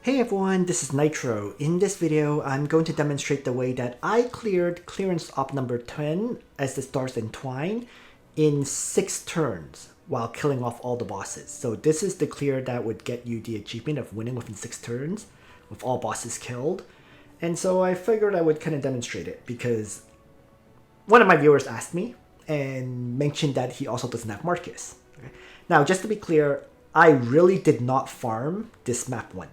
Hey everyone, this is Nitro. In this video, I'm going to demonstrate the way that I cleared clearance op number 10 as the stars Entwine in 6 turns while killing off all the bosses. So this is the clear that would get you the achievement of winning within 6 turns with all bosses killed. And so I figured I would kind of demonstrate it because one of my viewers asked me and mentioned that he also doesn't have Marcus. Okay. Now, just to be clear, I really did not farm this map like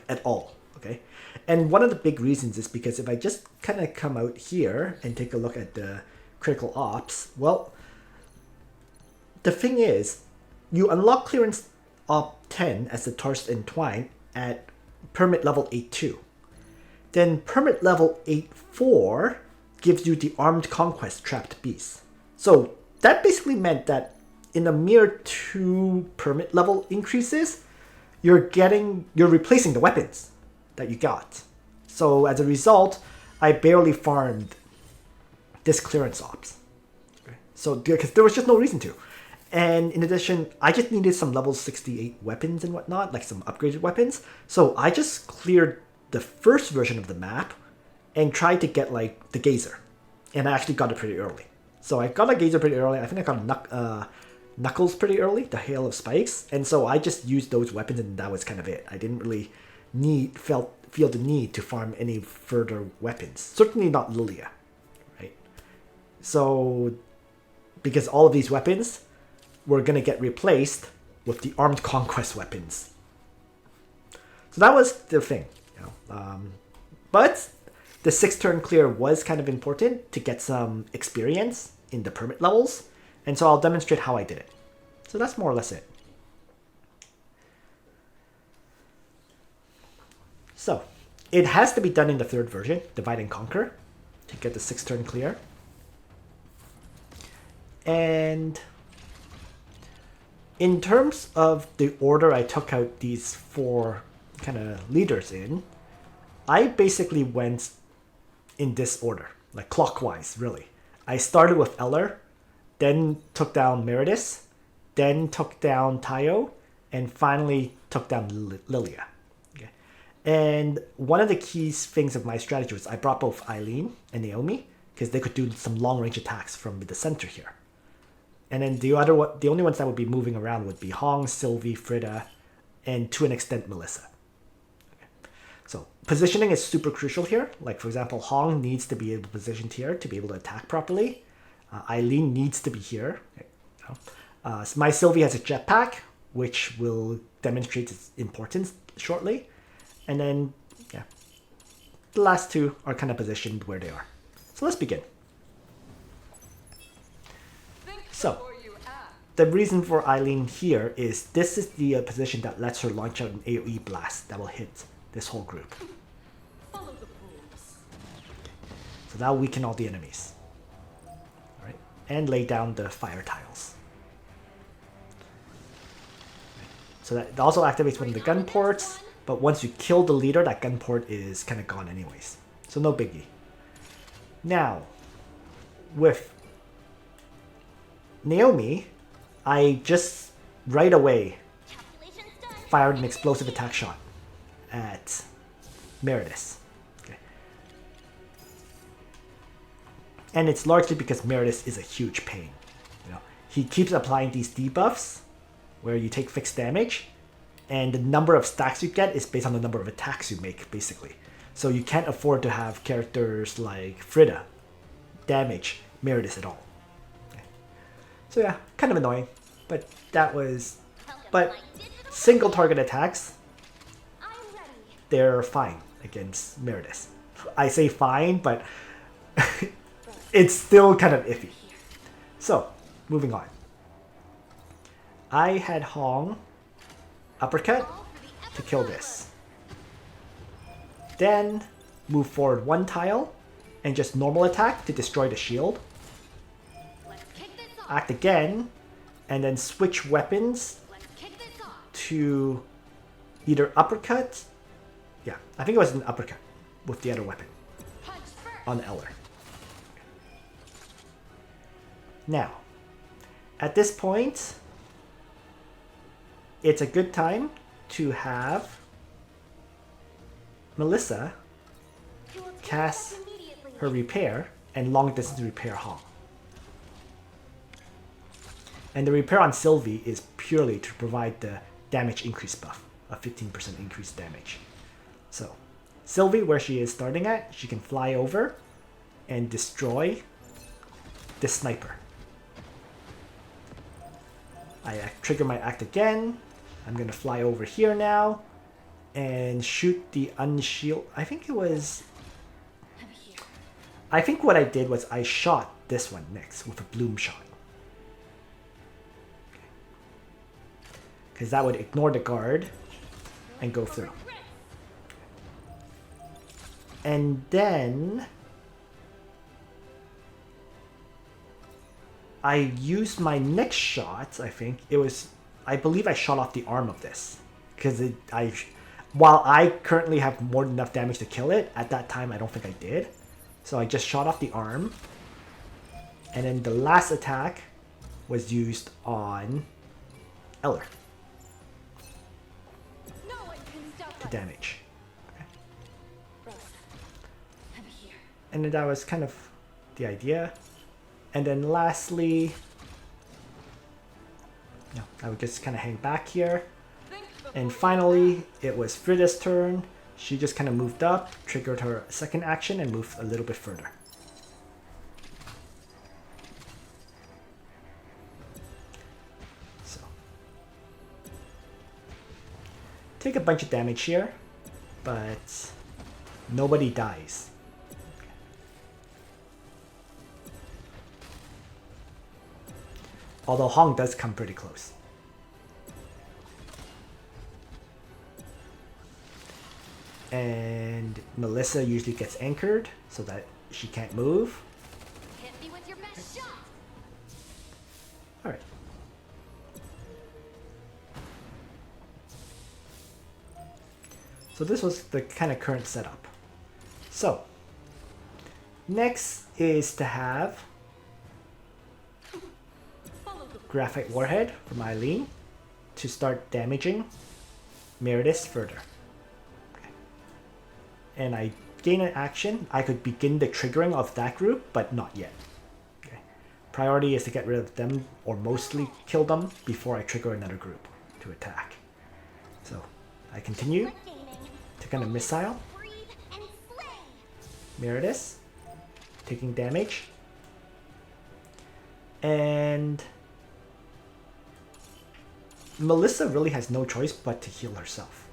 at all, okay? And one of the big reasons is because if I just kind of come out here and take a look at the critical ops, well, the thing is, you unlock clearance op 10 as the Tarst Entwine at permit level 8.2. Then permit level 8.4 gives you the Armed Conquest Trapped Beast. So that basically meant that in a mere 2 permit level increases, you're replacing the weapons that you got. So as a result, I barely farmed this clearance ops. Okay. So because there was just no reason to. And in addition, I just needed some level 68 weapons and whatnot, like some upgraded weapons. So I just cleared the first version of the map and tried to get like the Gazer. And I actually got it pretty early. So I got a Gazer pretty early. I think I got Knuckles pretty early, the Hail of Spikes, and so I just used those weapons and that was kind of it. I didn't really feel the need to farm any further weapons. Certainly not Lilia, right? So, because all of these weapons were going to get replaced with the Armed Conquest weapons. So that was the thing, you know. But the 6-turn clear was kind of important to get some experience in the permit levels. And so I'll demonstrate how I did it. So that's more or less it. So it has to be done in the 3rd version, Divide and Conquer, to get the 6-turn clear. And in terms of the order I took out these 4 kind of leaders in, I basically went in this order, like clockwise, really. I started with Eller, then took down Meridus, then took down Tayo, and finally took down Lilia. Okay. And one of the key things of my strategy was I brought both Eileen and Naomi because they could do some long-range attacks from the center here. And then the only ones that would be moving around would be Hong, Sylvie, Frida, and to an extent Melissa. Okay. So positioning is super crucial here. Like for example, Hong needs to be able to position here to be able to attack properly. Eileen needs to be here. So my Sylvie has a jetpack, which will demonstrate its importance shortly. And then, yeah, the last 2 are kind of positioned where they are. So let's begin. So, the reason for Eileen here is this is the position that lets her launch out an AoE blast that will hit this whole group. So that'll weaken all the enemies. And lay down the fire tiles. So that also activates one of the gun ports, but once you kill the leader, that gun port is kind of gone anyways. So no biggie. Now, with Naomi, I just right away fired an explosive attack shot at Meridus. And it's largely because Meridus is a huge pain. You know, he keeps applying these debuffs where you take fixed damage, and the number of stacks you get is based on the number of attacks you make, basically. So you can't afford to have characters like Frida damage Meridus at all. Okay. So yeah, kind of annoying, but that was... But single target attacks, they're fine against Meridus. I say fine, but... it's still kind of iffy. So, moving on. I had Hong uppercut to kill this. Then move forward 1 tile and just normal attack to destroy the shield. Act again and then switch weapons to either uppercut. Yeah, I think it was an uppercut with the other weapon on Eller. Now, at this point, it's a good time to have Melissa casts her repair and long distance repair Hong. And the repair on Sylvie is purely to provide the damage increase buff of 15% increased damage. So Sylvie, where she is starting at, she can fly over and destroy this sniper. I trigger my act again. I'm gonna fly over here now and shoot the unshield. I think what I did was I shot this one next with a bloom shot. Because that would ignore the guard and go through. And then I used my next shot, I believe I shot off the arm of this. Because while I currently have more than enough damage to kill it, at that time I don't think I did. So I just shot off the arm. And then the last attack was used on Eller. To damage. Okay. And then that was kind of the idea. And then lastly, I would just kind of hang back here. And finally, it was Frida's turn. She just kind of moved up, triggered her second action, and moved a little bit further. So, take a bunch of damage here, but nobody dies. Although Hong does come pretty close. And Melissa usually gets anchored so that she can't move. Hit me with your best shot. Alright. So this was the kind of current setup. So, next is to have Graphite Warhead from Eileen to start damaging Meredith further. Okay. And I gain an action. I could begin the triggering of that group, but not yet. Okay. Priority is to get rid of them, or mostly kill them, before I trigger another group to attack. So I continue to kind of missile. Meredith taking damage. And Melissa really has no choice but to heal herself.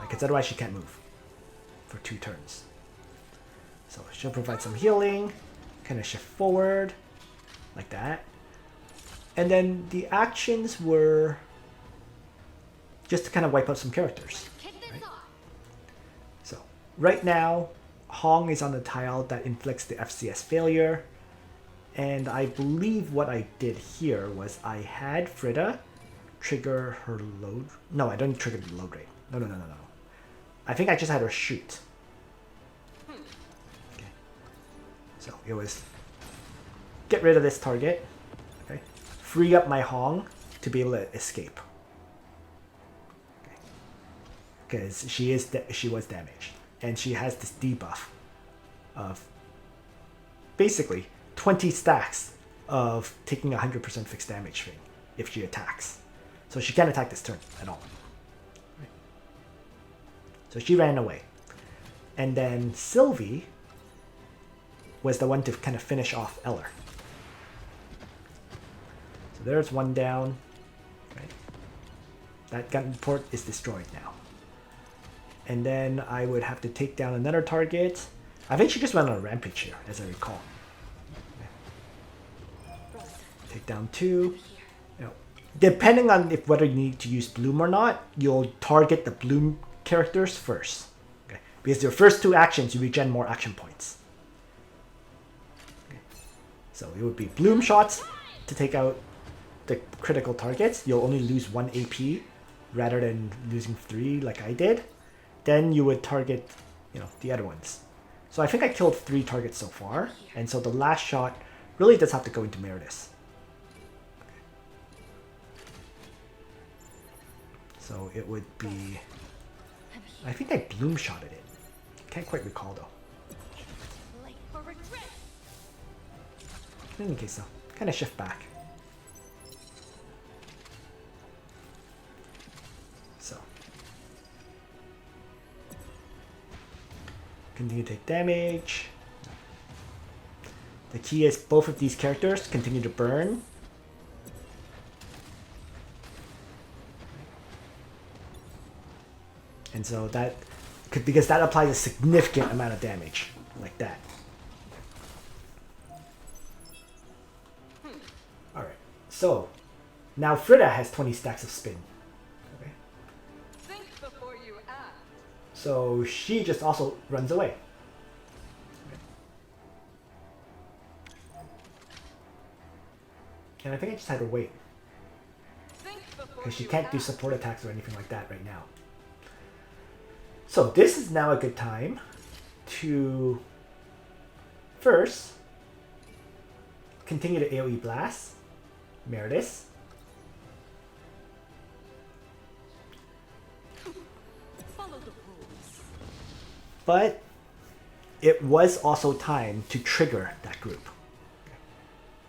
Because otherwise she can't move for 2 turns. So she'll provide some healing, kind of shift forward, like that. And then the actions were just to kind of wipe out some characters. Right? So right now, Hong is on the tile that inflicts the FCS failure. And I believe what I did here was I had Frida trigger her load. No, I don't trigger the load rate. No. I think I just had her shoot. Okay. So it was get rid of this target. Okay. Free up my Hong to be able to escape. Because she was damaged. And she has this debuff of basically 20 stacks of taking 100% fixed damage thing if she attacks. So she can't attack this turn at all. Right. So she ran away. And then Sylvie was the one to kind of finish off Eller. So there's one down. Right. That gun port is destroyed now. And then I would have to take down another target. I think she just went on a rampage here, as I recall. Okay. Take down 2. Depending on whether you need to use Bloom or not, you'll target the Bloom characters first. Okay? Because your first 2 actions, you regen more action points. Okay. So it would be Bloom shots to take out the critical targets. You'll only lose 1 AP rather than losing 3 like I did. Then you would target, the other ones. So I think I killed 3 targets so far. And so the last shot really does have to go into Meredith. So it would be I think I bloom shotted it. Can't quite recall though. Late for regret. In any case though, kind of shift back. So. Continue to take damage. The key is both of these characters continue to burn. And so that, because that applies a significant amount of damage, like that. Alright, so now Frida has 20 stacks of spin. Okay. Think before you act. So she just also runs away. And I think I just had to wait. Because she can't do support attacks or anything like that right now. So this is now a good time to first continue to AoE blast Meredith. Follow the rules. But it was also time to trigger that group.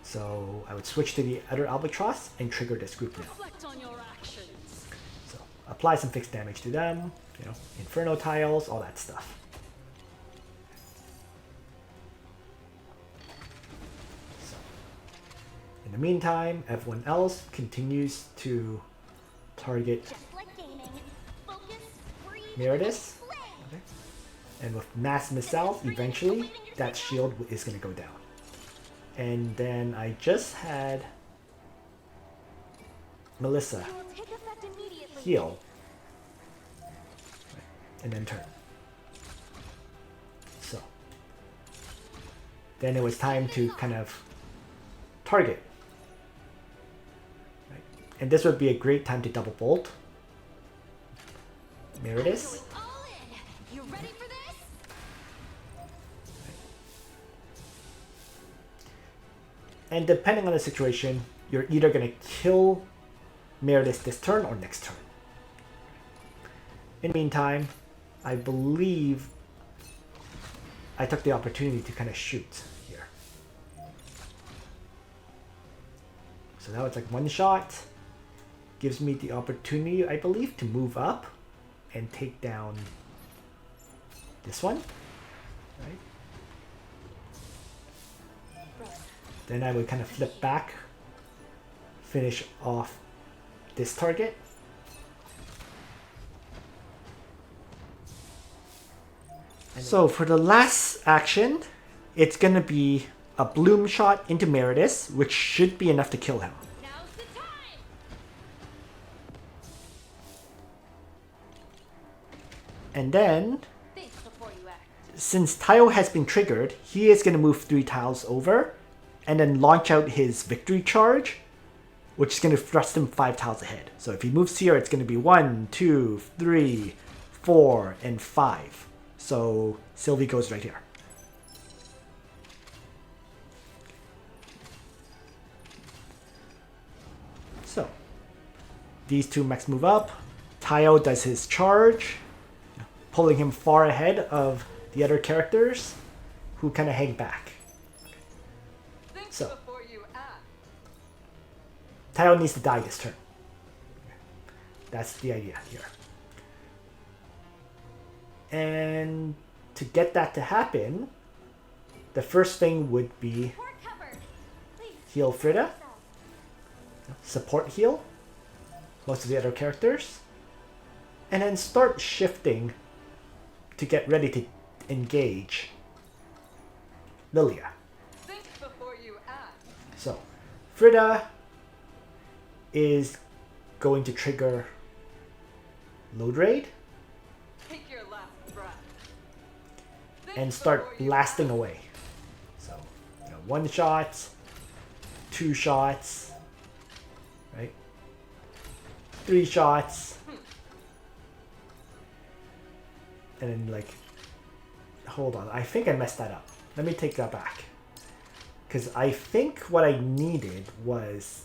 So I would switch to the other Albatross and trigger this group now. Reflect on your actions. So apply some fixed damage to them, you know, Inferno tiles, all that stuff. So in the meantime, everyone else continues to target Just like gaming. Focus, breathe, Meredith. play. Okay. And with mass missiles, eventually that shield is going to go down. And then I just had Melissa It will take effect immediately. heal. And then turn. So. Then it was time to kind of target. Right. And this would be a great time to double bolt. Meredith. Going all in. You ready for this? And depending on the situation, you're either going to kill Meredith this turn or next turn. In the meantime, I believe I took the opportunity to kind of shoot here. So that was like one shot. Gives me the opportunity, I believe, to move up and take down this one. Right? Then I would kind of flip back, finish off this target. So for the last action, it's going to be a bloom shot into Meredith, which should be enough to kill him. Now's the time. And then, Think before you act. since Tile has been triggered, he is going to move 3 tiles over and then launch out his victory charge, which is going to thrust him 5 tiles ahead. So if he moves here, it's going to be 1, 2, 3, 4, and 5. So Sylvie goes right here. So these two mechs move up. Tayo does his charge, pulling him far ahead of the other characters who kind of hang back. Think So. before you act. Tayo needs to die this turn. That's the idea here. And to get that to happen, the first thing would be We're covered. Please. heal Frida, support heal most of the other characters, and then start shifting to get ready to engage Lilia. Think before you act. So Frida is going to trigger Load Raid Take your last breath. Think and start before you blasting act. away. So, 1 shot, 2 shots, right? 3 shots, and then like, hold on, I think I messed that up. Let me take that back. Because I think what I needed was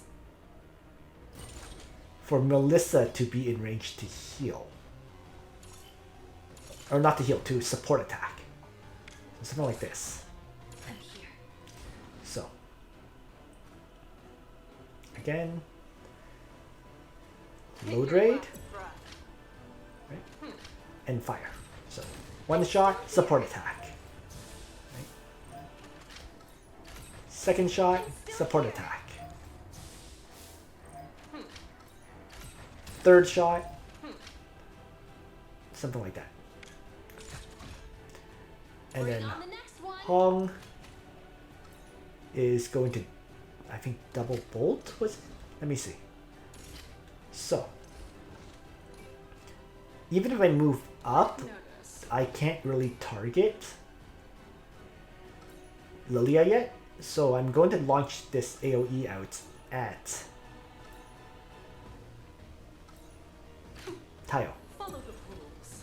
for Melissa to be in range to heal. or not to heal, to support attack. So something like this. I'm here. So again, load raid, right? And fire. So one shot, support attack. Right? Second shot, support attack. Third shot, something like that. And Bring then on the next one. Hong is going to, I think, double bolt was it? Let me see. So, even if I move up, Notice. I can't really target Lilia yet. So I'm going to launch this AoE out at Tayo. Follow the rules.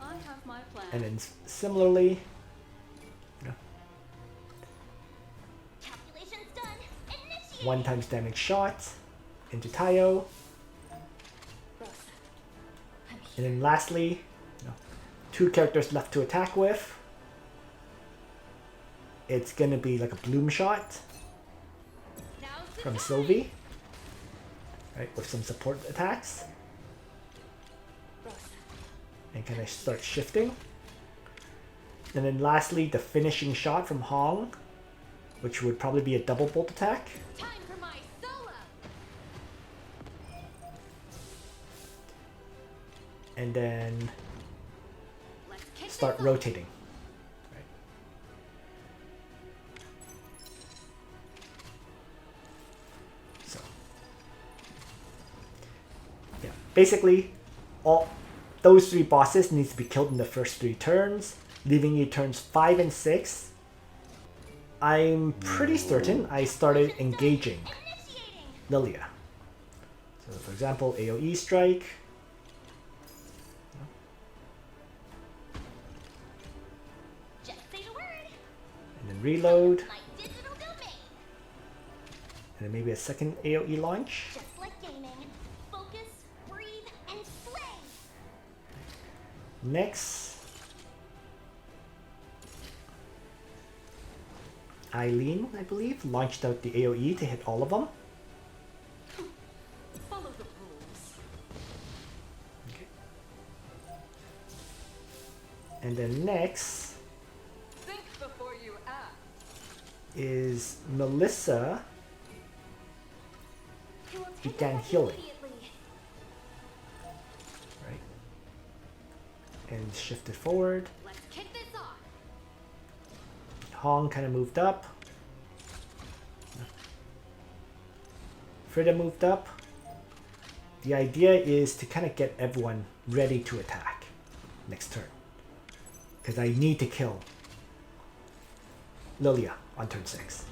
I have my plan. And then similarly, you know, Calculations done. Initiate. 1 times damage shot into Tayo. I'm And then lastly, you know, 2 characters left to attack with. It's gonna be like a bloom shot Now's the from time. Sylvie, right, with some support attacks, and kind of start shifting. And then lastly, the finishing shot from Hong, which would probably be a double bolt attack. Time for my solo. And then Let's kick start this off. rotating. Right. So, yeah, basically, all those 3 bosses need to be killed in the first 3 turns, leaving you turns 5 and 6. I'm pretty certain I started engaging Initiating. Lilia. So, for example, AoE strike. Just say the word. And then reload, My digital domain. and then maybe a second AoE launch. Just like gaming. Focus, breathe, and slay. Next, Eileen, I believe, launched out the AoE to hit all of them. Follow the rules. Okay. And then next Think before you act. is Melissa It will take began effect healing, immediately. right? And shifted forward. Let's kick this off. Hong kind of moved up. Frida moved up. The idea is to kind of get everyone ready to attack next turn. Because I need to kill Lilia on turn 6.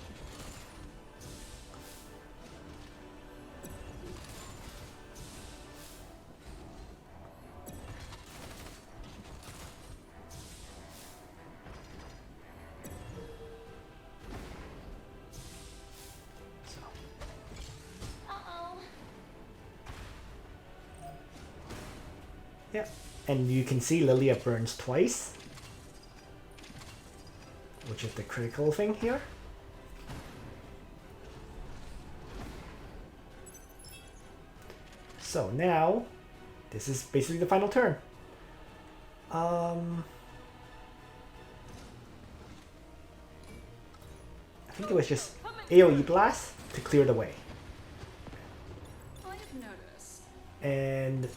So, Uh-oh. yeah. And you can see Lilia burns twice, which is the critical thing here. So now, this is basically the final turn. I think it was just AoE blast to clear the way. I've noticed. And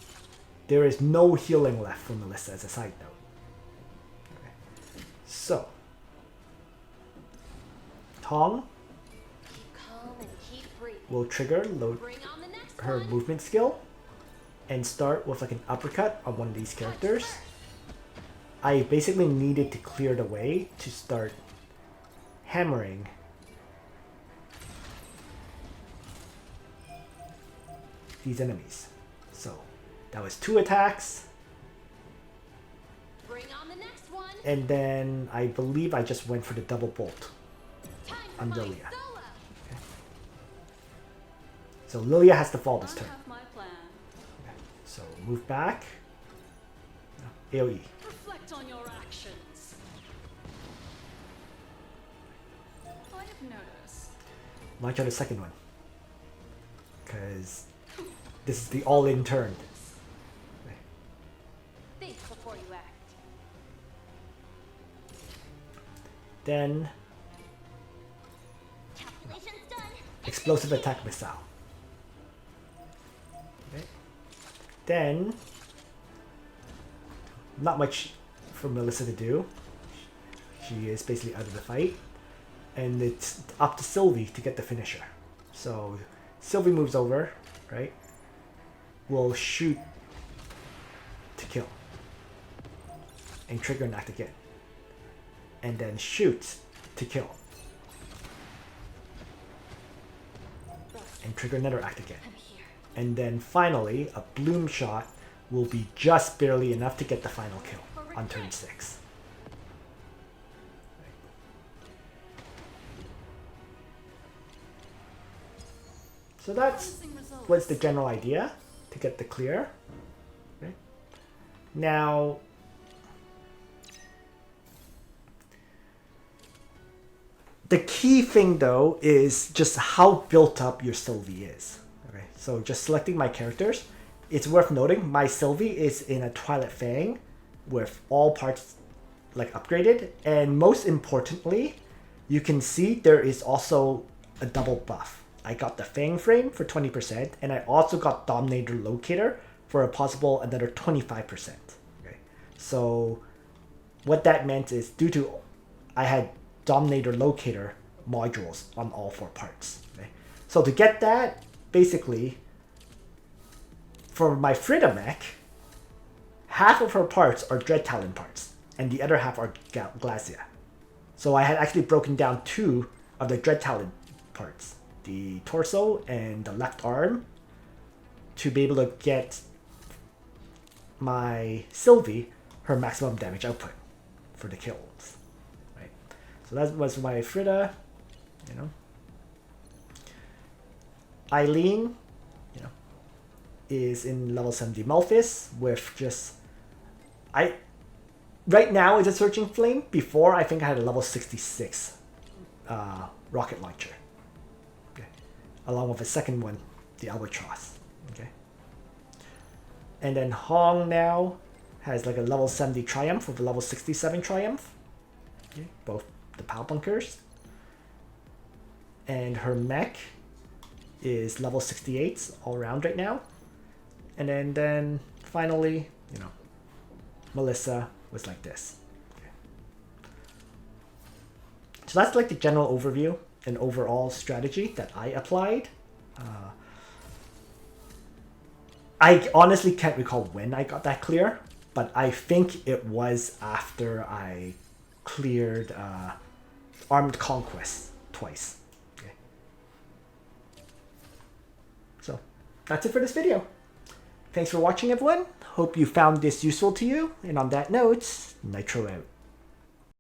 there is no healing left from Melissa as a side note. Okay. So, Tong Keep calm and keep breathing. will trigger load Bring on the next her one. movement skill and start with like an uppercut on one of these characters. I basically needed to clear the way to start hammering these enemies. So that was 2 attacks, Bring on the next one. and then I believe I just went for the double bolt Time for on my Lilia. solo. So Lilia has to fall I this turn. have my plan. move back. AoE. Reflect on your actions. I have noticed. Launch out the second one. Because this is the all-in turn. Think before you act. Then Calculations done. explosive attack missile. Okay. Then not much for Melissa to do. She is basically out of the fight. And it's up to Sylvie to get the finisher. So Sylvie moves over, right? Will shoot to kill. And trigger an act again. And then shoots to kill. And trigger another act again. I'm here. And then finally, a bloom shot will be just barely enough to get the final kill on turn 6. So that's Promising results. what's the general idea to get the clear. Okay. Now, the key thing though is just how built up your Sylvie is. Okay, so just selecting my characters, it's worth noting my Sylvie is in a Twilight Fang with all parts like upgraded, and most importantly, you can see there is also a double buff. I got the Fang frame for 20%, and I also got Dominator Locator for a possible another 25%. Okay, so what that meant is due to I had Dominator Locator modules on all 4 parts. Okay? So to get that, basically, for my Frida mech, half of her parts are Dread Talon parts, and the other half are Glacia. So I had actually broken down 2 of the Dread Talon parts, the torso and the left arm, to be able to get my Sylvie her maximum damage output for the kills. Right. So that was my Frida, you know. Eileen, you know, is in level 70 Malphis with just right now it's a Searching Flame. Before I think I had a level 66 rocket launcher. Okay. Along with a second one, the Albatross. Okay. And then Hong now has like a level 70 Triumph with a level 67 Triumph. Okay. Both the POW bunkers. And her mech is level 68 all around right now. And then finally, you know, Melissa was like this. Okay. So that's like the general overview and overall strategy that I applied. I honestly can't recall when I got that clear, but I think it was after I cleared Armed Conquest twice. Okay. So that's it for this video. Thanks for watching, everyone. Hope you found this useful to you. And on that note, Nitro out.